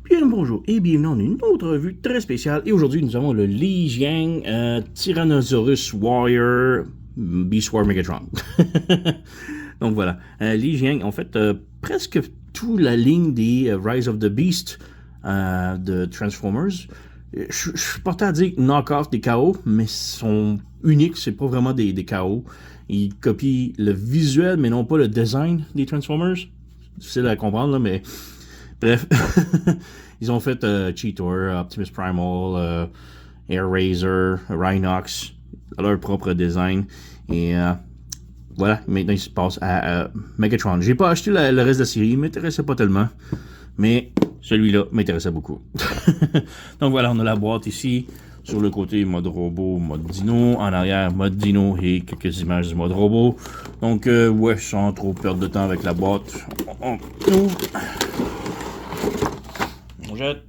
Bien bonjour et bienvenue dans une autre revue très spéciale. Et aujourd'hui, nous avons le Li Jiang Tyrannosaurus Warrior Beast War Megatron. Donc voilà, Li Jiang, en fait, presque toute la ligne des Rise of the Beast de Transformers. Je suis porté à dire knock-off des KO, mais sont uniques, c'est pas vraiment des KO. Ils copient le visuel, mais non pas le design des Transformers. C'est difficile à comprendre, là, mais bref. Ils ont fait Cheetor, Optimus Primal, Air Razor, Rhinox, leur propre design. Et voilà, maintenant ils se passent à Megatron. J'ai pas acheté le reste de la série, il m'intéressait pas tellement. Mais celui-là m'intéressait beaucoup. Donc voilà, on a la boîte ici. Sur le côté, mode robot, mode dino. En arrière, mode dino et quelques images du mode robot. Donc, ouais, sans trop perdre de temps avec la boîte, on ouvre. On jette.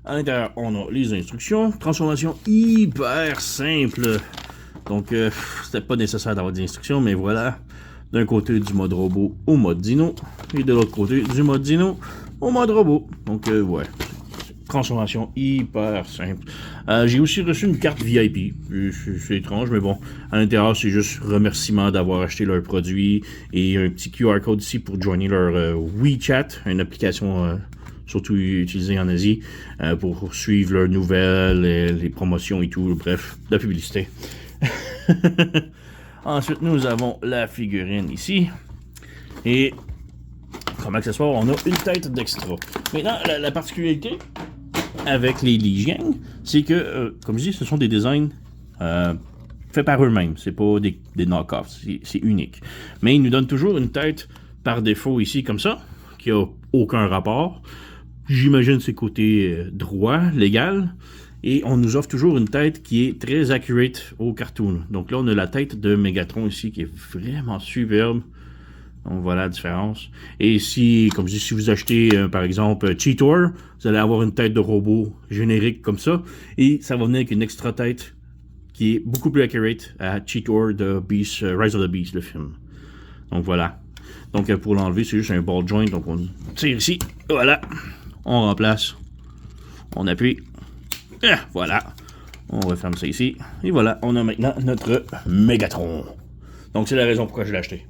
À l'intérieur, on a les instructions. Transformation hyper simple. Donc, c'était pas nécessaire d'avoir des instructions, mais voilà. D'un côté, du mode robot au mode dino. Et de l'autre côté, du mode dino au mode robot. Donc, ouais. Transformation hyper simple. J'ai aussi reçu une carte VIP. C'est étrange, mais bon. À l'intérieur, c'est juste remerciement d'avoir acheté leurs produits. Et un petit QR code ici pour joindre leur WeChat, une application surtout utilisée en Asie, pour suivre leurs nouvelles, les promotions et tout. Bref, la publicité. Ensuite, nous avons la figurine ici. Et comme accessoire, on a une tête d'extra. Maintenant, la particularité avec les Li Jiang, c'est que, comme je dis, ce sont des designs faits par eux-mêmes. C'est pas des knock-offs, c'est unique. Mais ils nous donnent toujours une tête par défaut ici, comme ça, qui a aucun rapport. J'imagine c'est côté droit, légal. Et on nous offre toujours une tête qui est très accurate au cartoon. Donc là, on a la tête de Megatron ici, qui est vraiment superbe. Donc voilà la différence. Et si, comme je dis, si vous achetez par exemple Cheetor, vous allez avoir une tête de robot générique comme ça. Et ça va venir avec une extra tête qui est beaucoup plus accurate à Cheetor de Beast, Rise of the Beast, le film. Donc voilà. Donc pour l'enlever, c'est juste un ball joint. Donc on tire ici. Voilà. On remplace. On appuie. Voilà. On referme ça ici. Et voilà, on a maintenant notre Megatron. Donc, c'est la raison pourquoi je l'ai acheté.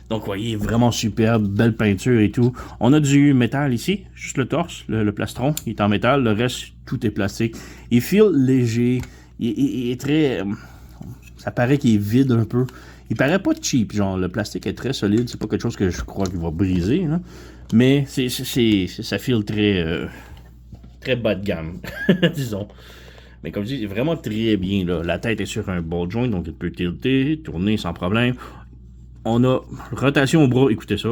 Donc, voyez, vraiment superbe, belle peinture et tout. On a du métal ici, juste le torse, le plastron, il est en métal. Le reste, tout est plastique. Il feel léger. Il est très... ça paraît qu'il est vide un peu. Il paraît pas cheap, genre, le plastique est très solide. C'est pas quelque chose que je crois qu'il va briser, là. Mais ça feel très... très bas de gamme, disons. Mais comme je dis, c'est vraiment très bien. Là. La tête est sur un ball joint, donc il peut tilter, tourner sans problème. On a rotation au bras, écoutez ça.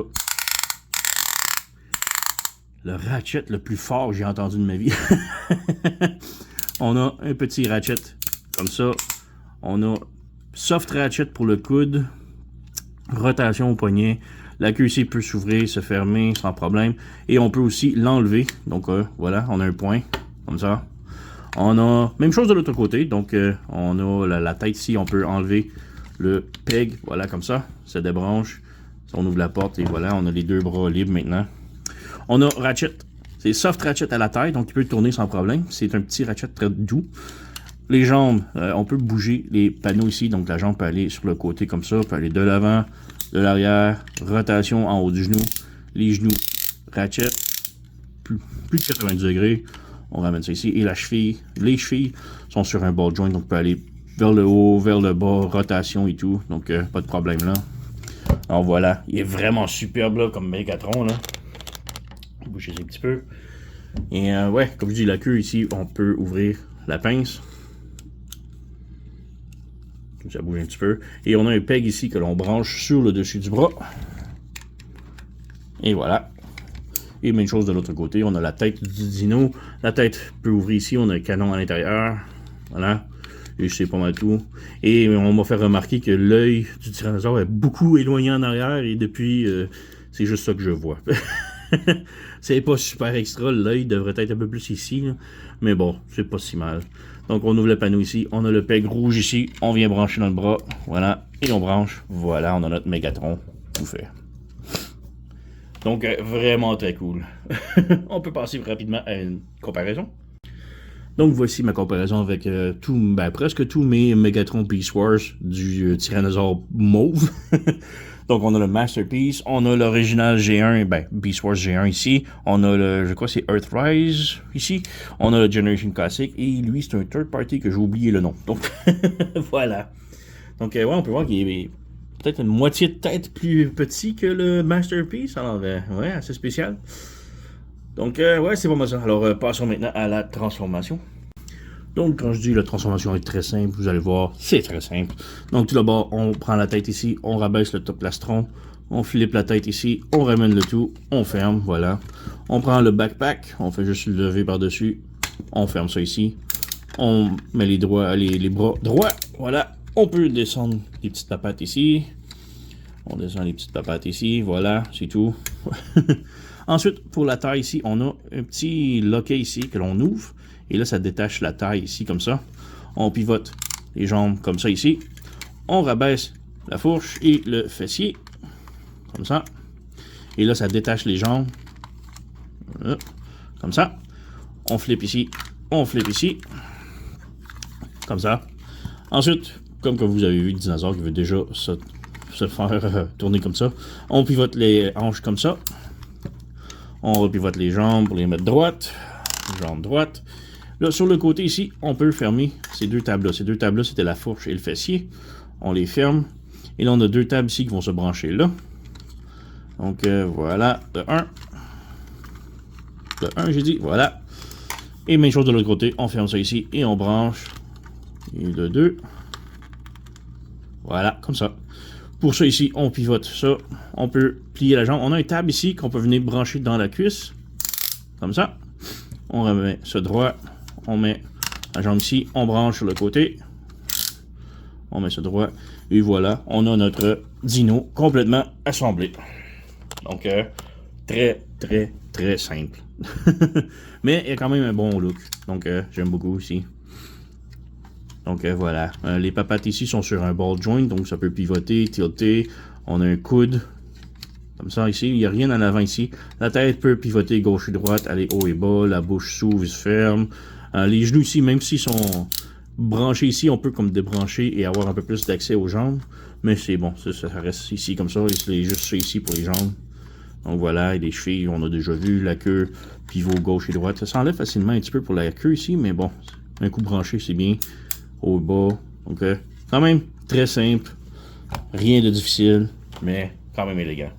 Le ratchet le plus fort que j'ai entendu de ma vie. On a un petit ratchet comme ça. On a soft ratchet pour le coude. Rotation au poignet. La queue ici peut s'ouvrir, se fermer sans problème. Et on peut aussi l'enlever. Donc voilà, on a un point comme ça. On a même chose de l'autre côté. Donc on a la tête ici, on peut enlever le peg. Voilà, comme ça. Ça débranche. On ouvre la porte et voilà, on a les deux bras libres maintenant. On a ratchet. C'est soft ratchet à la taille, donc il peut tourner sans problème. C'est un petit ratchet très doux. Les jambes, on peut bouger les panneaux ici. Donc la jambe peut aller sur le côté comme ça, peut aller de l'avant, de l'arrière, rotation en haut du genou, les genoux, ratchet, plus de 90 degrés. On ramène ça ici. Et la cheville, les chevilles sont sur un ball joint, donc on peut aller vers le haut, vers le bas, rotation et tout. Donc pas de problème là. Alors voilà, il est vraiment superbe là, comme Megatron là. Bouger un petit peu. Et ouais, comme je dis, la queue ici, on peut ouvrir la pince. Ça bouge un petit peu. Et on a un peg ici que l'on branche sur le dessus du bras. Et voilà. Et même chose de l'autre côté, on a la tête du dino. La tête peut ouvrir ici, on a un canon à l'intérieur. Voilà. Et c'est pas mal tout. Et on m'a fait remarquer que l'œil du tyrannosaure est beaucoup éloigné en arrière. Et depuis, c'est juste ça que je vois. C'est pas super extra, l'œil devrait être un peu plus ici. Là. Mais bon, c'est pas si mal. Donc on ouvre le panneau ici, on a le peg rouge ici, on vient brancher dans le bras, voilà, et on branche, voilà, on a notre Megatron, tout fait. Donc, vraiment très cool. On peut passer rapidement à une comparaison. Donc, voici ma comparaison avec presque tous mes Megatron Beast Wars du Tyrannosaure mauve. Donc, on a le Masterpiece, on a l'original G1, Beast Wars G1 ici. On a le, je crois que c'est Earthrise ici. On a le Generation Classic. Et lui, c'est un third party que j'ai oublié le nom. Donc, voilà. Donc, ouais, on peut voir qu'il est peut-être une moitié de tête plus petit que le Masterpiece. Alors, ouais, assez spécial. Donc, ouais, c'est pas mal ça. Alors, passons maintenant à la transformation. Donc, quand je dis la transformation est très simple, vous allez voir, c'est très simple. Donc, tout d'abord, on prend la tête ici, on rabaisse le top plastron, on flippe la tête ici, on ramène le tout, on ferme, voilà. On prend le backpack, on fait juste le lever par-dessus, on ferme ça ici. On met les bras droits, voilà. On peut descendre les petites papates ici. On descend les petites papates ici, voilà, c'est tout. Ensuite, pour la taille ici, on a un petit loquet ici que l'on ouvre. Et là, ça détache la taille ici, comme ça. On pivote les jambes comme ça ici. On rabaisse la fourche et le fessier. Comme ça. Et là, ça détache les jambes. Voilà, comme ça. On flippe ici. On flippe ici. Comme ça. Ensuite, comme que vous avez vu, le dinosaure qui veut déjà se faire tourner comme ça. On pivote les hanches comme ça. On repivote les jambes pour les mettre droites. Jambes droites. Là, sur le côté ici, on peut fermer ces deux tables-là. Ces deux tables-là, c'était la fourche et le fessier. On les ferme. Et là, on a deux tables ici qui vont se brancher là. Donc, voilà. De 1. De 1, j'ai dit. Voilà. Et même chose de l'autre côté. On ferme ça ici et on branche. Et de 2. Voilà, comme ça. Pour ça ici, on pivote ça. On peut plier la jambe. On a un table ici qu'on peut venir brancher dans la cuisse. Comme ça. On remet ça droit. On met la jambe ici. On branche sur le côté. On met ça droit. Et voilà, on a notre dino complètement assemblé. Donc, très, très, très simple. Mais il y a quand même un bon look. Donc, j'aime beaucoup aussi. Donc, voilà. Les papates ici sont sur un ball joint. Donc, ça peut pivoter, tilter. On a un coude. Comme ça, ici. Il n'y a rien en avant ici. La tête peut pivoter gauche et droite, aller haut et bas. La bouche s'ouvre et se ferme. Les genoux ici, même s'ils sont branchés ici, on peut comme débrancher et avoir un peu plus d'accès aux jambes. Mais c'est bon, ça reste ici comme ça. C'est juste ça ici pour les jambes. Donc voilà, et les chevilles, on a déjà vu. La queue, pivot gauche et droite. Ça s'enlève facilement un petit peu pour la queue ici, mais bon, un coup branché, c'est bien. Haut et bas. Donc, quand même, très simple. Rien de difficile, mais quand même élégant.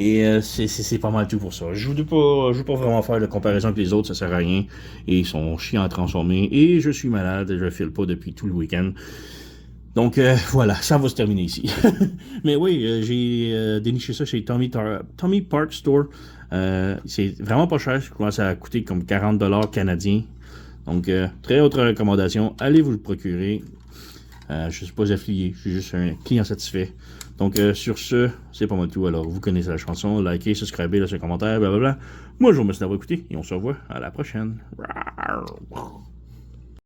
Et c'est pas mal tout pour ça. Je veux pas vraiment faire de comparaison avec les autres, ça sert à rien. Et ils sont chiants à transformer. Et je suis malade, je file pas depuis tout le week-end. Donc voilà, ça va se terminer ici. Mais oui, j'ai déniché ça chez Tommy Park Store. C'est vraiment pas cher, je crois que ça a coûté comme 40$ canadiens. Donc très haute recommandation, allez vous le procurer. Je ne suis pas affilié, je suis juste un client satisfait. Donc, sur ce, c'est pas mal tout. Alors, vous connaissez la chanson, likez, subscribez, laissez un commentaire, blablabla. Moi, je vous remercie d'avoir écouté et on se revoit à la prochaine.